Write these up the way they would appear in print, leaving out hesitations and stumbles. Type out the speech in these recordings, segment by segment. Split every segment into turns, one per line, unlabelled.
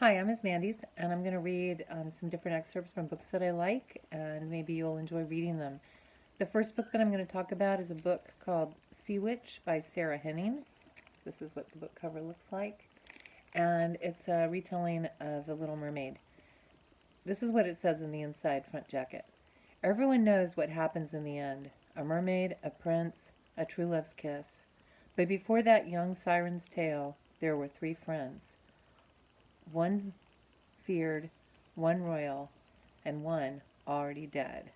Hi, I'm Ms. Mandy's, and I'm going to read some different excerpts from books that I like, and maybe you'll enjoy reading them. The first book that I'm going to talk about is a book called Sea Witch by Sarah Henning. This is what the book cover looks like, and it's a retelling of The Little Mermaid. This is what it says in the inside front jacket. Everyone knows what happens in the end. A mermaid, a prince, a true love's kiss. But before that young siren's tale, there were three friends. One feared, one royal, and one already dead.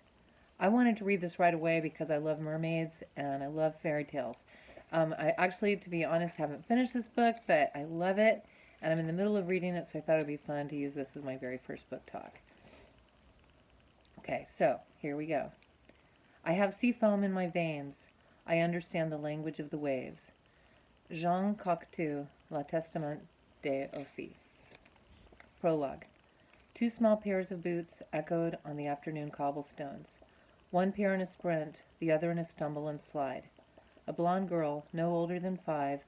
I wanted to read this right away because I love mermaids and I love fairy tales. I actually, to be honest, haven't finished this book, but I love it, and I'm in the middle of reading it, so I thought it would be fun to use this as my very first book talk. Okay, so here we go. I have sea foam in my veins. I understand the language of the waves. Jean Cocteau, La Testament des Ophies. Prologue. Two small pairs of boots echoed on the afternoon cobblestones. One pair in a sprint, the other in a stumble and slide. A blonde girl, no older than 5,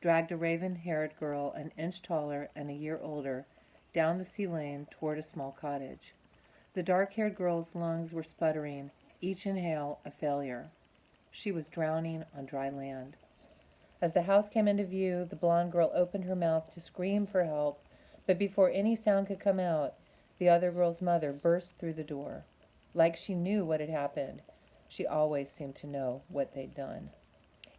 dragged a raven-haired girl an inch taller and a year older down the sea lane toward a small cottage. The dark-haired girl's lungs were sputtering, each inhale a failure. She was drowning on dry land. As the house came into view, the blonde girl opened her mouth to scream for help, but before any sound could come out, the other girl's mother burst through the door. Like she knew what had happened. She always seemed to know what they'd done.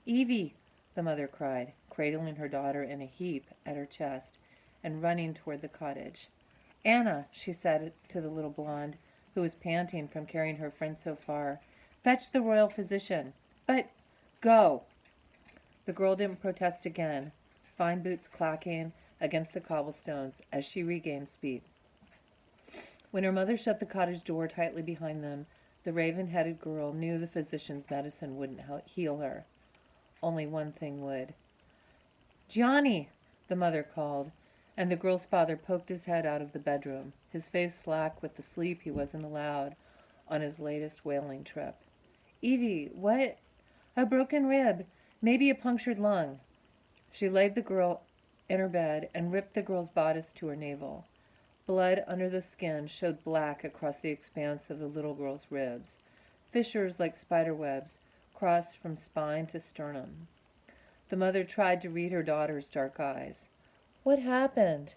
"Evie!" the mother cried, cradling her daughter in a heap at her chest and running toward the cottage. "Anna," she said to the little blonde, who was panting from carrying her friend so far, "fetch the royal physician." "But go!" The girl didn't protest again, fine boots clacking against the cobblestones as she regained speed. When her mother shut the cottage door tightly behind them, the raven-headed girl knew the physician's medicine wouldn't heal her. Only one thing would. "Johnny!" the mother called, and the girl's father poked his head out of the bedroom, his face slack with the sleep he wasn't allowed on his latest whaling trip. "Evie, what?" "A broken rib, maybe a punctured lung." She laid the girl in her bed and ripped the girl's bodice to her navel. Blood under the skin showed black across the expanse of the little girl's ribs. Fissures like spider webs crossed from spine to sternum. The mother tried to read her daughter's dark eyes. "What happened?"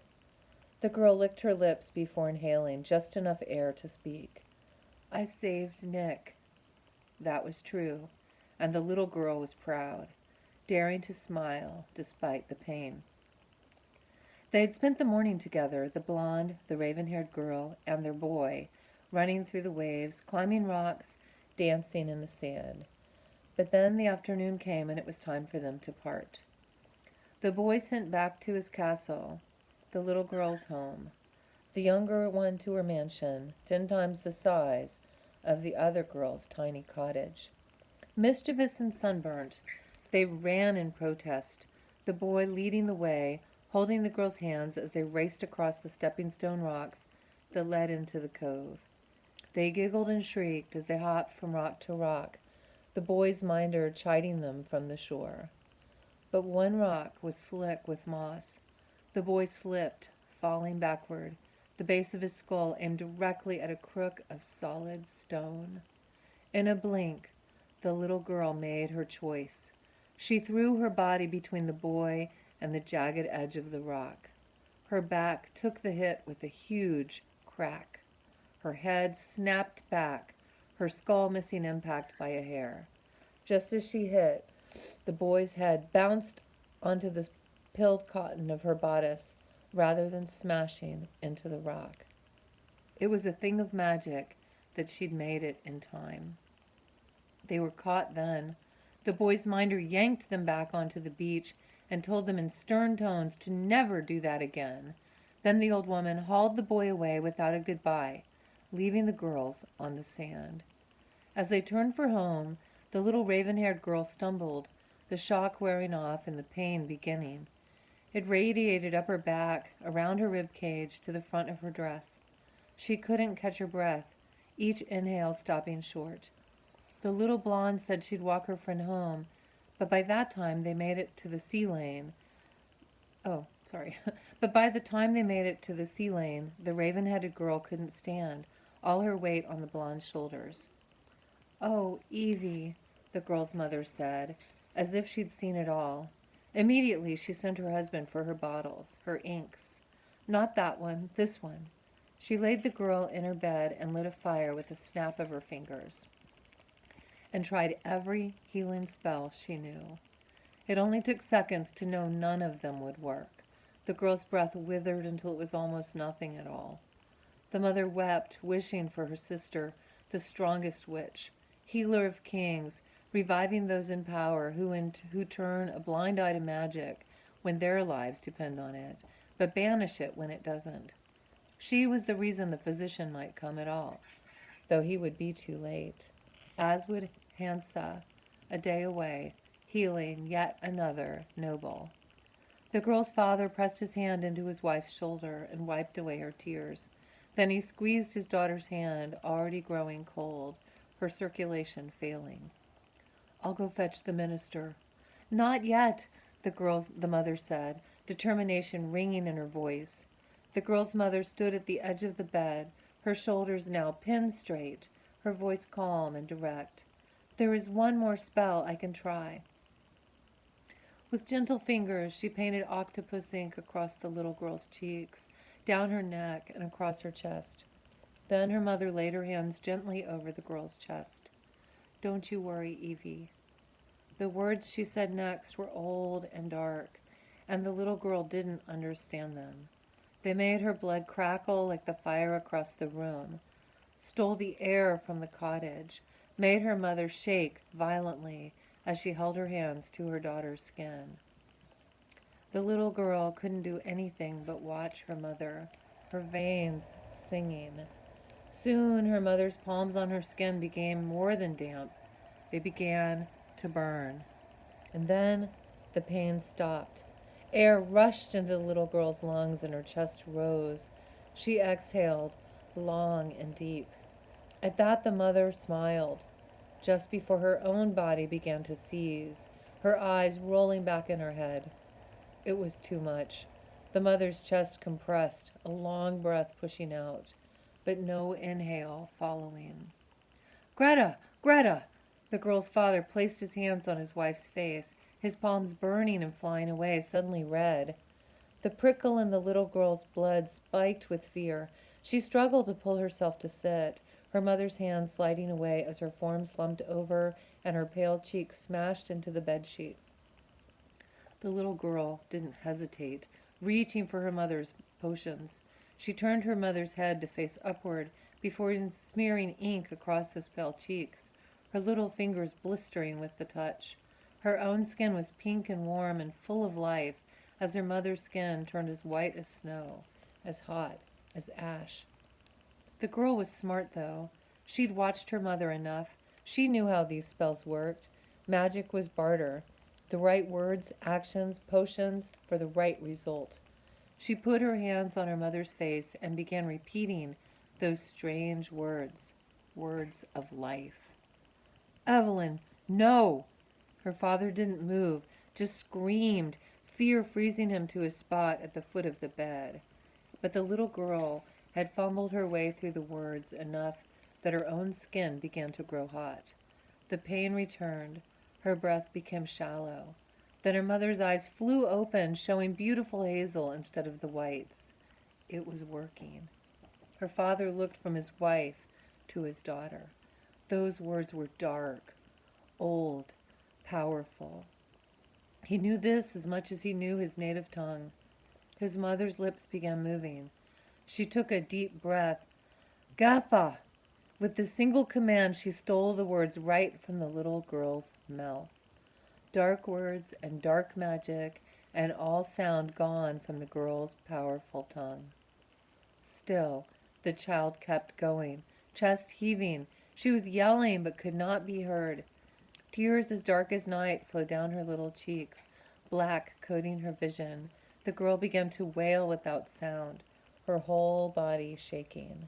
The girl licked her lips before inhaling just enough air to speak. "I saved Nick." That was true, and the little girl was proud, daring to smile despite the pain. They had spent the morning together, the blonde, the raven-haired girl, and their boy, running through the waves, climbing rocks, dancing in the sand. But then the afternoon came and it was time for them to part. The boy sent back to his castle, the little girl's home, the younger one to her mansion, 10 times the size of the other girl's tiny cottage. Mischievous and sunburnt, they ran in protest, the boy leading the way, holding the girl's hands as they raced across the stepping-stone rocks that led into the cove. They giggled and shrieked as they hopped from rock to rock, the boy's minder chiding them from the shore. But one rock was slick with moss. The boy slipped, falling backward, the base of his skull aimed directly at a crook of solid stone. In a blink, the little girl made her choice. She threw her body between the boy and the jagged edge of the rock. Her back took the hit with a huge crack. Her head snapped back, her skull missing impact by a hair. Just as she hit, the boy's head bounced onto the pilled cotton of her bodice rather than smashing into the rock. It was a thing of magic that she'd made it in time. They were caught then. The boy's minder yanked them back onto the beach and told them in stern tones to never do that again. Then the old woman hauled the boy away without a goodbye, leaving the girls on the sand. As they turned for home, the little raven-haired girl stumbled, the shock wearing off and the pain beginning. It radiated up her back, around her rib cage, to the front of her dress. She couldn't catch her breath, each inhale stopping short. The little blonde said she'd walk her friend home, but by that time they made it to the sea lane. Sorry. But by the time they made it to the sea lane, the raven-headed girl couldn't stand, all her weight on the blonde's shoulders. "Oh, Evie," the girl's mother said, as if she'd seen it all. Immediately, she sent her husband for her bottles, her inks. "Not that one, this one." She laid the girl in her bed and lit a fire with a snap of her fingers, and tried every healing spell she knew. It only took seconds to know none of them would work. The girl's breath withered until it was almost nothing at all. The mother wept, wishing for her sister, the strongest witch, healer of kings, reviving those in power who turn a blind eye to magic when their lives depend on it, but banish it when it doesn't. She was the reason the physician might come at all, though he would be too late, as would Hansa, a day away, healing yet another noble. The girl's father pressed his hand into his wife's shoulder and wiped away her tears. Then he squeezed his daughter's hand, already growing cold, her circulation failing. "I'll go fetch the minister." "Not yet," the mother said, determination ringing in her voice. The girl's mother stood at the edge of the bed, her shoulders now pinned straight, her voice calm and direct. "There is one more spell I can try." With gentle fingers, she painted octopus ink across the little girl's cheeks, down her neck, and across her chest. Then her mother laid her hands gently over the girl's chest. "Don't you worry, Evie." The words she said next were old and dark, and the little girl didn't understand them. They made her blood crackle like the fire across the room, stole the air from the cottage, made her mother shake violently as she held her hands to her daughter's skin. The little girl couldn't do anything but watch her mother, her veins singing. Soon her mother's palms on her skin became more than damp. They began to burn. And then the pain stopped. Air rushed into the little girl's lungs and her chest rose. She exhaled, long and deep. At that the mother smiled, just before her own body began to seize, her eyes rolling back in her head. It was too much. The mother's chest compressed, a long breath pushing out, but no inhale following. "Greta! Greta!" The girl's father placed his hands on his wife's face, his palms burning and flying away, suddenly red. The prickle in the little girl's blood spiked with fear. She struggled to pull herself to sit, her mother's hands sliding away as her form slumped over and her pale cheeks smashed into the bedsheet. The little girl didn't hesitate, reaching for her mother's potions. She turned her mother's head to face upward before smearing ink across those pale cheeks, her little fingers blistering with the touch. Her own skin was pink and warm and full of life as her mother's skin turned as white as snow, as hot as ash. The girl was smart, though. She'd watched her mother enough. She knew how these spells worked. Magic was barter. The right words, actions, potions for the right result. She put her hands on her mother's face and began repeating those strange words, words of life. "Evelyn, no!" Her father didn't move, just screamed, fear freezing him to his spot at the foot of the bed. But the little girl had fumbled her way through the words enough that her own skin began to grow hot. The pain returned. Her breath became shallow. Then her mother's eyes flew open, showing beautiful hazel instead of the whites. It was working. Her father looked from his wife to his daughter. Those words were dark, old, powerful. He knew this as much as he knew his native tongue. His mother's lips began moving. She took a deep breath. "Gaffa!" With the single command, she stole the words right from the little girl's mouth. Dark words and dark magic, and all sound gone from the girl's powerful tongue. Still, the child kept going, chest heaving. She was yelling but could not be heard. Tears as dark as night flowed down her little cheeks, black coating her vision. The girl began to wail without sound, her whole body shaking.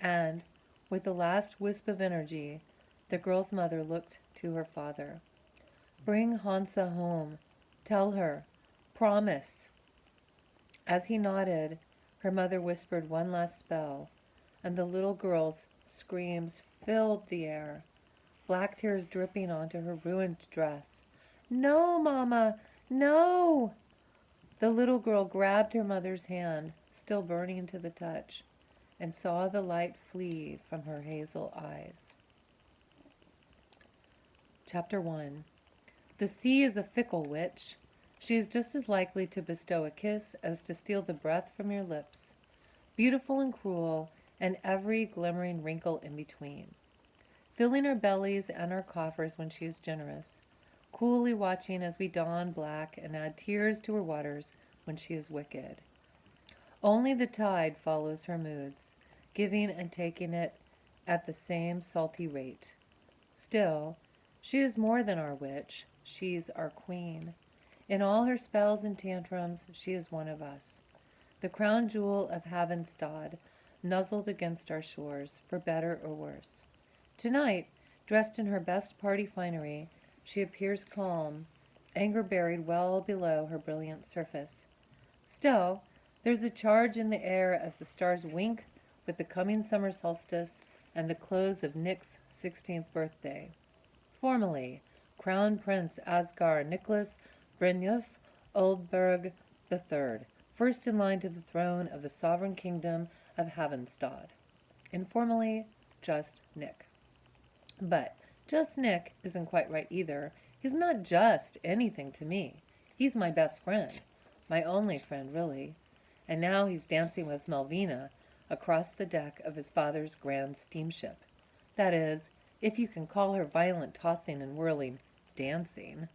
And, with the last wisp of energy, the girl's mother looked to her father. "Bring Hansa home. Tell her. Promise." As he nodded, her mother whispered one last spell, and the little girl's screams filled the air, black tears dripping onto her ruined dress. "No, Mama, no!" The little girl grabbed her mother's hand, still burning to the touch, and saw the light flee from her hazel eyes. Chapter 1. The sea is a fickle witch. She is just as likely to bestow a kiss as to steal the breath from your lips. Beautiful and cruel, and every glimmering wrinkle in between. Filling our bellies and our coffers when she is generous. Coolly watching as we don black and add tears to her waters when she is wicked. Only the tide follows her moods, giving and taking it at the same salty rate. Still, she is more than our witch. She's our queen. In all her spells and tantrums, she is one of us. The crown jewel of Havenstad, nuzzled against our shores, for better or worse. Tonight, dressed in her best party finery, she appears calm, anger buried well below her brilliant surface. Still, there's a charge in the air as the stars wink with the coming summer solstice and the close of Nick's 16th birthday. Formally, Crown Prince Asgar Nicholas Brynjulf Oldberg III, first in line to the throne of the sovereign kingdom of Havenstad. Informally, just Nick. But just Nick isn't quite right either. He's not just anything to me. He's my best friend. My only friend, really. And now he's dancing with Malvina across the deck of his father's grand steamship. That is, if you can call her violent tossing and whirling dancing.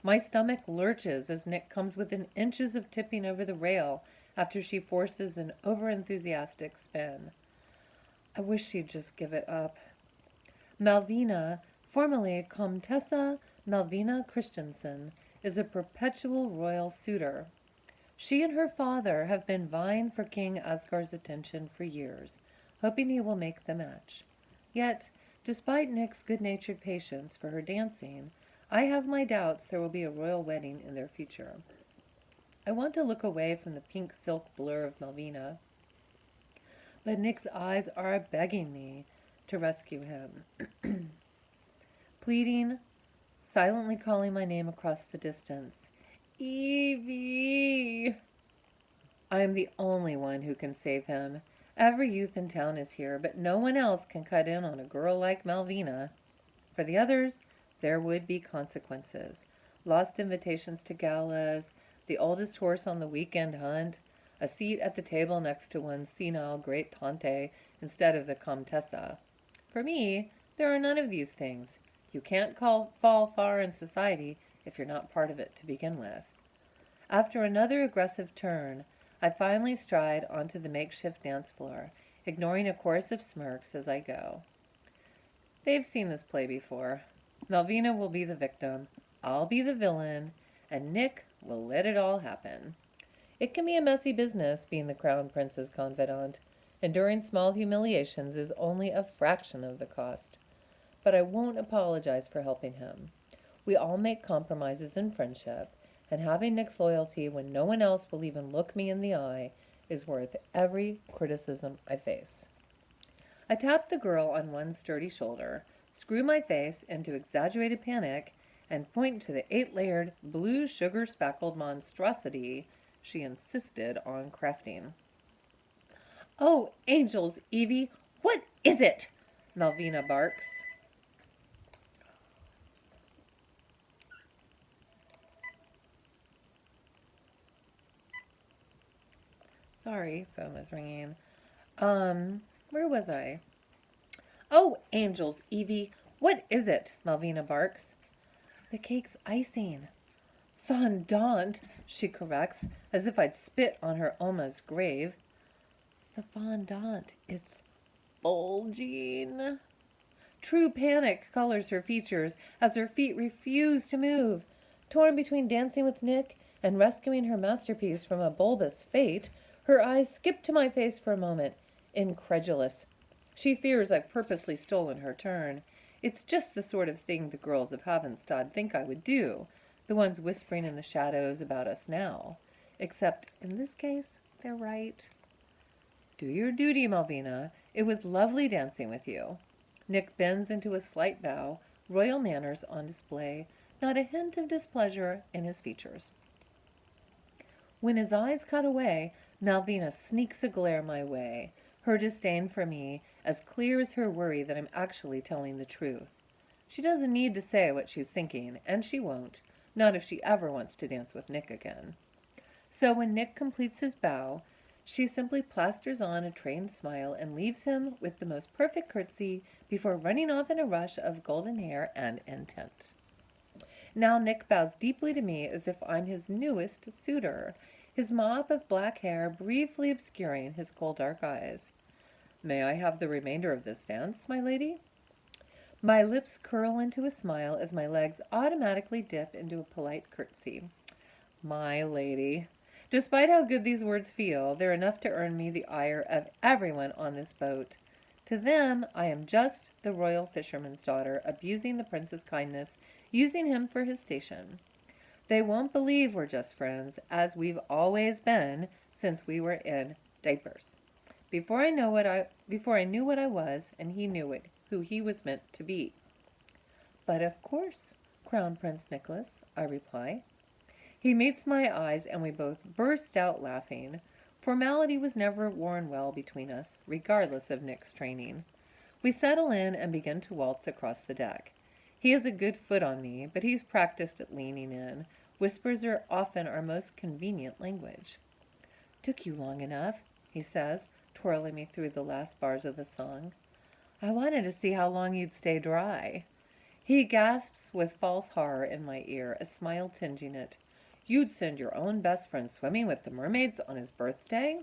My stomach lurches as Nick comes within inches of tipping over the rail after she forces an overenthusiastic spin. I wish she'd just give it up. Malvina, formerly Comtessa Malvina Christensen, is a perpetual royal suitor. She and her father have been vying for King Asgar's attention for years, hoping he will make the match. Yet, despite Nick's good-natured patience for her dancing, I have my doubts there will be a royal wedding in their future. I want to look away from the pink silk blur of Malvina, but Nick's eyes are begging me to rescue him. Pleading, silently calling my name across the distance. Evie! I am the only one who can save him. Every youth in town is here, but no one else can cut in on a girl like Malvina. For the others, there would be consequences. Lost invitations to galas, the oldest horse on the weekend hunt, a seat at the table next to one's senile great tante instead of the Comtessa. For me, there are none of these things. You can't fall far in society if you're not part of it to begin with. After another aggressive turn, I finally stride onto the makeshift dance floor, ignoring a chorus of smirks as I go. They've seen this play before. Malvina will be the victim, I'll be the villain, and Nick will let it all happen. It can be a messy business being the Crown Prince's confidant. Enduring small humiliations is only a fraction of the cost. But I won't apologize for helping him. We all make compromises in friendship, and having Nick's loyalty when no one else will even look me in the eye is worth every criticism I face. I tap the girl on one sturdy shoulder, screw my face into exaggerated panic, and point to the 8-layered, blue sugar-spackled monstrosity she insisted on crafting. "Oh, angels, Evie, what is it?" Malvina barks. Sorry, phone was ringing. Where was I? "Oh, angels, Evie, what is it?" Malvina barks. "The cake's icing." "Fondant," she corrects, as if I'd spit on her Oma's grave. "The fondant, it's bulging." True panic colors her features as her feet refuse to move. Torn between dancing with Nick and rescuing her masterpiece from a bulbous fate, her eyes skip to my face for a moment, incredulous. She fears I've purposely stolen her turn. It's just the sort of thing the girls of Havenstad think I would do, the ones whispering in the shadows about us now. Except, in this case, they're right. Do your duty, Malvina. It was lovely dancing with you. Nick bends into a slight bow, royal manners on display, not a hint of displeasure in his features. When his eyes cut away, Malvina sneaks a glare my way, her disdain for me as clear as her worry that I'm actually telling the truth. She doesn't need to say what she's thinking, and she won't, not if she ever wants to dance with Nick again. So when Nick completes his bow, she simply plasters on a trained smile and leaves him with the most perfect curtsy before running off in a rush of golden hair and intent. Now Nick bows deeply to me as if I'm his newest suitor, his mop of black hair briefly obscuring his coal dark eyes. May I have the remainder of this dance, my lady? My lips curl into a smile as my legs automatically dip into a polite curtsy. My lady. Despite how good these words feel, they're enough to earn me the ire of everyone on this boat. To them, I am just the royal fisherman's daughter, abusing the prince's kindness, using him for his station. They won't believe we're just friends, as we've always been since we were in diapers. Before I knew what I was, and he knew who he was meant to be. But of course, Crown Prince Nicholas, I reply. He meets my eyes, and we both burst out laughing. Formality was never worn well between us, regardless of Nick's training. We settle in and begin to waltz across the deck. He has a good foot on me, but he's practiced at leaning in. Whispers are often our most convenient language. Took you long enough, he says, twirling me through the last bars of the song. I wanted to see how long you'd stay dry. He gasps with false horror in my ear, a smile tinging it. You'd send your own best friend swimming with the mermaids on his birthday?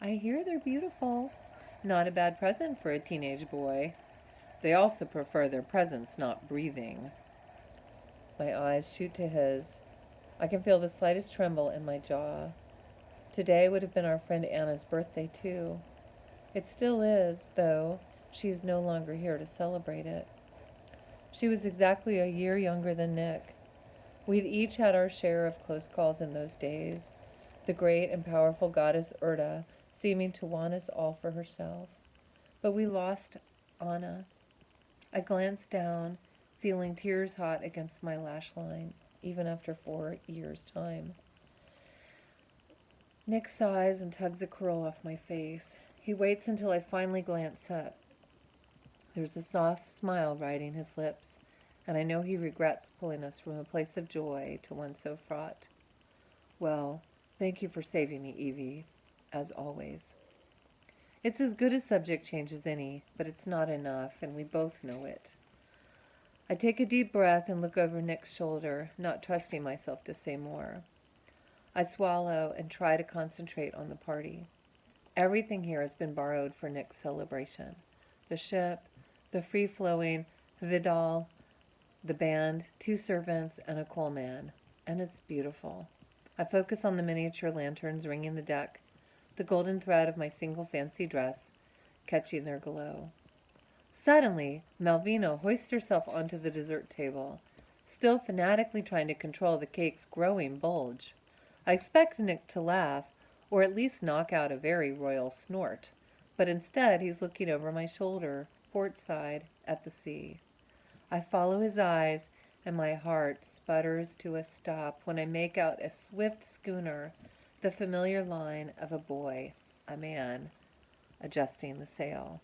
I hear they're beautiful. Not a bad present for a teenage boy. They also prefer their presents not breathing. My eyes shoot to his. I can feel the slightest tremble in my jaw. Today would have been our friend Anna's birthday, too. It still is, though she is no longer here to celebrate it. She was exactly a year younger than Nick. We'd each had our share of close calls in those days, the great and powerful goddess Urda seeming to want us all for herself. But we lost Anna. I glanced down, feeling tears hot against my lash line, even after 4 years' time. Nick sighs and tugs a curl off my face. He waits until I finally glance up. There's a soft smile riding his lips, and I know he regrets pulling us from a place of joy to one so fraught. Well, thank you for saving me, Evie, as always. It's as good a subject change as any, but it's not enough, and we both know it. I take a deep breath and look over Nick's shoulder, not trusting myself to say more. I swallow and try to concentrate on the party. Everything here has been borrowed for Nick's celebration. The ship, the free-flowing Vidal, the band, 2 servants, and a coalman. And it's beautiful. I focus on the miniature lanterns ringing the deck, the golden thread of my single fancy dress catching their glow. Suddenly, Malvina hoists herself onto the dessert table, still fanatically trying to control the cake's growing bulge. I expect Nick to laugh, or at least knock out a very royal snort, but instead he's looking over my shoulder, port side, at the sea. I follow his eyes, and my heart sputters to a stop when I make out a swift schooner, the familiar line of a boy, a man, adjusting the sail.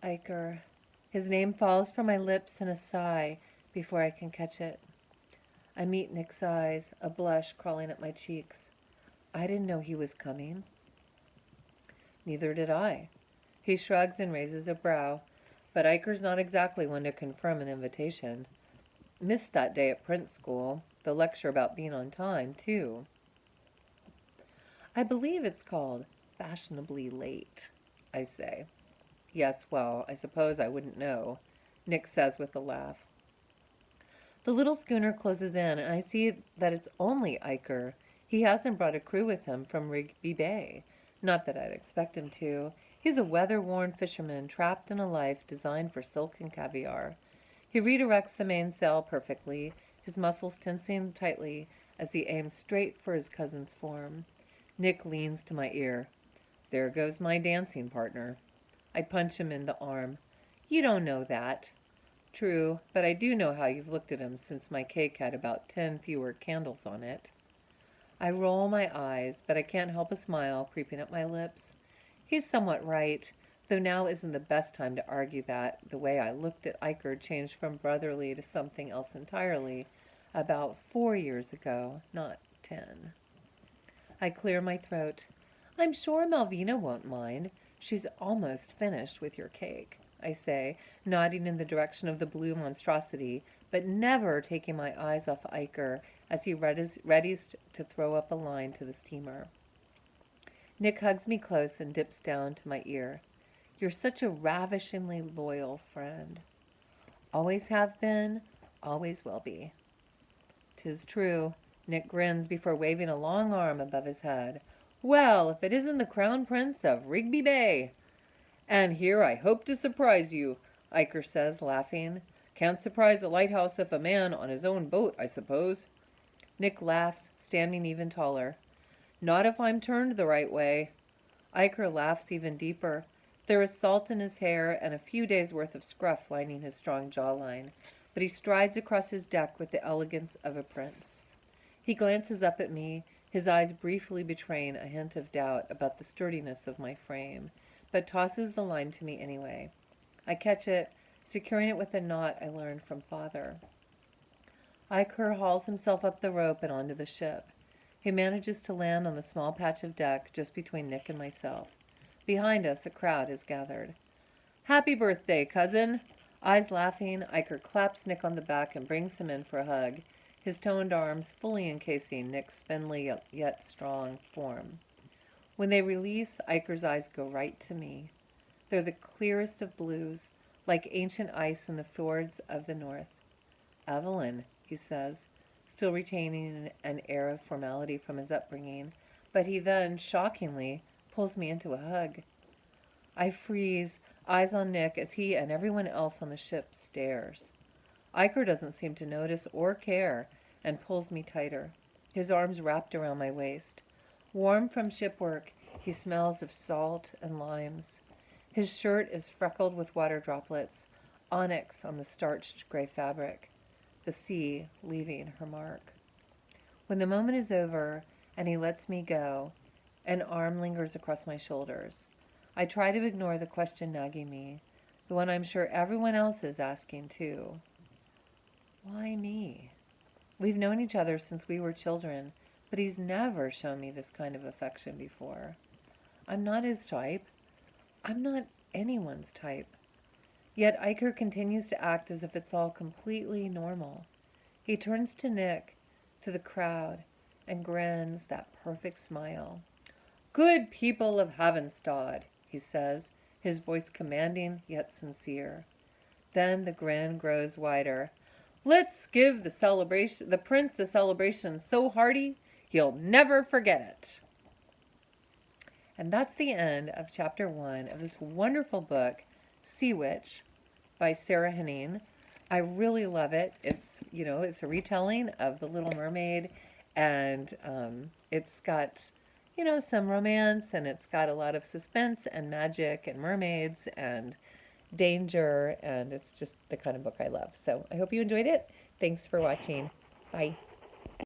Iker. His name falls from my lips in a sigh before I can catch it. I meet Nick's eyes, a blush crawling up my cheeks. I didn't know he was coming. Neither did I. He shrugs and raises a brow, but Iker's not exactly one to confirm an invitation. Missed that day at Prince School, the lecture about being on time, too. I believe it's called fashionably late, I say. Yes, well, I suppose I wouldn't know, Nick says with a laugh. The little schooner closes in, and I see that it's only Iker. He hasn't brought a crew with him from Rigby Bay. Not that I'd expect him to. He's a weather-worn fisherman trapped in a life designed for silk and caviar. He redirects the mainsail perfectly, his muscles tensing tightly as he aims straight for his cousin's form. Nick leans to my ear. There goes my dancing partner. I punch him in the arm. You don't know that. True, but I do know how you've looked at him since my cake had about 10 fewer candles on it. I roll my eyes, but I can't help a smile creeping up my lips. He's somewhat right, though now isn't the best time to argue that the way I looked at Iker changed from brotherly to something else entirely about 4 years ago, not 10. I clear my throat. I'm sure Malvina won't mind. She's almost finished with your cake, I say, nodding in the direction of the blue monstrosity, but never taking my eyes off Iker as he readies to throw up a line to the steamer. Nick hugs me close and dips down to my ear. You're such a ravishingly loyal friend. Always have been, always will be. 'Tis true. Nick grins before waving a long arm above his head. Well, if it isn't the Crown Prince of Rigby Bay. And here I hope to surprise you, Iker says, laughing. Can't surprise a lighthouse if a man on his own boat, I suppose. Nick laughs, standing even taller. Not if I'm turned the right way. Iker laughs even deeper. There is salt in his hair and a few days' worth of scruff lining his strong jawline, but he strides across his deck with the elegance of a prince. He glances up at me, his eyes briefly betraying a hint of doubt about the sturdiness of my frame, but tosses the line to me anyway. I catch it, securing it with a knot I learned from Father. Iker hauls himself up the rope and onto the ship. He manages to land on the small patch of deck just between Nick and myself. Behind us, a crowd has gathered. Happy birthday, cousin! Eyes laughing, Iker claps Nick on the back and brings him in for a hug, his toned arms fully encasing Nick's spindly yet strong form. When they release, Iker's eyes go right to me. They're the clearest of blues, like ancient ice in the fjords of the north. Evelyn, he says, still retaining an air of formality from his upbringing, but he then, shockingly, pulls me into a hug. I freeze, eyes on Nick as he and everyone else on the ship stares. Iker doesn't seem to notice or care and pulls me tighter, his arms wrapped around my waist. Warm from ship work, he smells of salt and limes. His shirt is freckled with water droplets, onyx on the starched gray fabric, the sea leaving her mark. When the moment is over and he lets me go, an arm lingers across my shoulders. I try to ignore the question nagging me, the one I'm sure everyone else is asking too. Why me? We've known each other since we were children, but he's never shown me this kind of affection before. I'm not his type. I'm not anyone's type. Yet Iker continues to act as if it's all completely normal. He turns to Nick, to the crowd, and grins that perfect smile. Good people of Havenstad, he says, his voice commanding yet sincere. Then the grin grows wider. Let's give the prince a celebration so hearty he'll never forget it. And that's the end of chapter 1 of this wonderful book, Sea Witch, by Sarah Henning. I really love it. It's a retelling of The Little Mermaid, and it's got, some romance, and it's got a lot of suspense and magic and mermaids and danger, and it's just the kind of book I love. So I hope you enjoyed it. Thanks for watching. Bye.